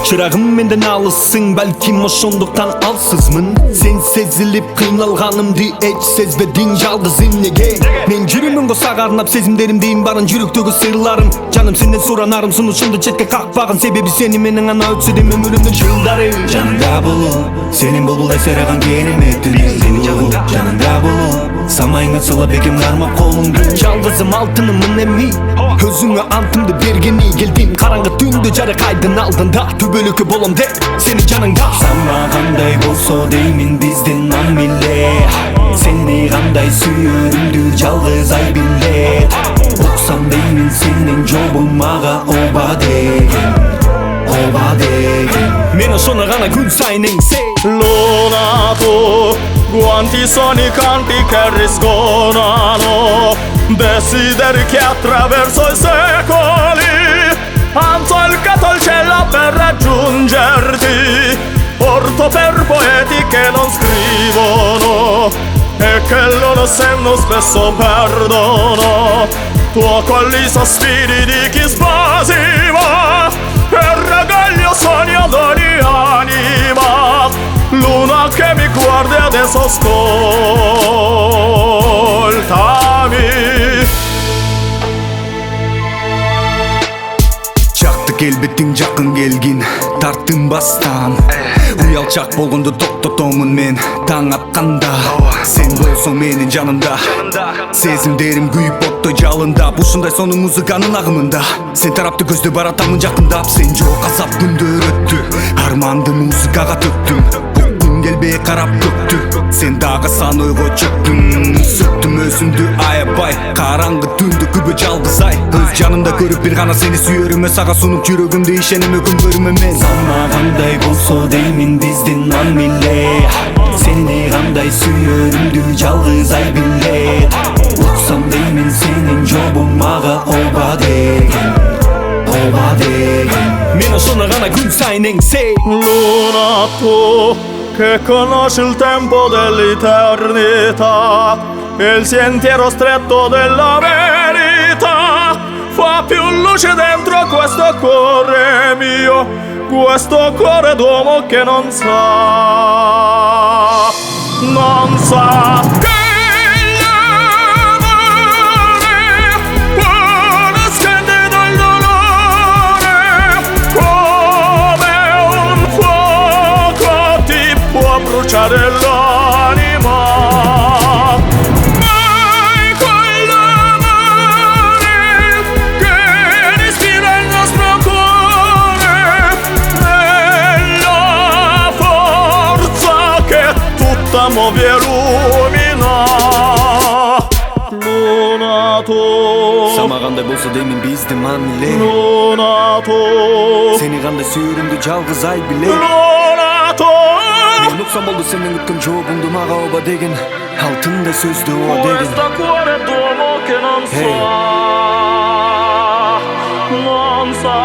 Çırağım menden alısın, balkim oşonduktan alsızmın. Sen sezilip kıynalganımdı hiç sezbedin жалгызым неге. Men жүрүмүн сага арнап сезимдеримдин барын жүрөктөгү сырларым. Жаным сенден суранарым сунушумду четке какпагын себеби сени менен ана өтсө дем өмүрүмдүн жылдары. Жаныңда болу, сенин булбул эсераган кереметтин жаныңда болу, самайыңа сылап экем кармап колуңду. Жалгызым алтынымын эми, өзүңө антымды бергени келдим. Караңгы түндө жарык айдын алдында түбөлүккө болом деп сени жаныңда. Самагандай болсо деймин биздин мамиле, сени кандай сүйөрүмдү жалгыз ай билет. Уксам деймин сенин жолуң мага оба деген, оба деген. Мен ошону гана күн сайын эңсе. Luna tu, quanti sono i canti che risconano, desideri che attraverso i secoli han solcato il cielo per raggiungerti. Porto per poeti che non scrivono e che loro senno spesso perdono. Tuo colli sospiri di chi spasiva e ragaglio sogno d'ogni anima. Luna che mi guardi adesso ascoltami. Жакты келбетиң жакын келгин, тартынбастан. Уялчак болгондо токтотомун мен таң атканда. Сен болсоң менин жанымда, сезимдерим күйүп оттой жалындап. Ушундай сонун музыканын агымында сен тарапты көздөй баратамын жакындап. Сен жок азап күндөр өттү, арманды музыкага төктүм. Уккум келбей карап көктү, сен дагы сан ойго чөктүң. Сөктүм өзүмдү аябай, караңгы түндө күбө жалгыз ай. Өз жанымда көрүп бир гана сени сүйөрүмө, сага сунуп жүрөгүмдү ишенеме күнгөрүмө мен. Самагандай болсо деймин биздин мамиле, сени кандай сүйөрүмдү жалгыз ай билет. Уксам деймин сенин жолуң мага оба деген, оба деген. Мен ошону гана күн сайын эңсе. Luna tu, che conosci il tempo dell'eternità e il sentiero stretto della verità, fa più luce dentro questo cuore mio, questo cuore d'uomo che non sa che l'amore può nascondere dal dolore, come un fuoco ti può bruciare l'anima. Muovi e illumina. Luna tu, Сама кандай болсо деймин биздин мамиле, Luna tu, сени кандай сүйөрүмдү жалгыз ай билет. Luna tu. Мен уксам болду сенден күткөн жообуңду мага оба деген, алтындай сөздү оба деген. Questo cuore d'uomo che non sa, non sa.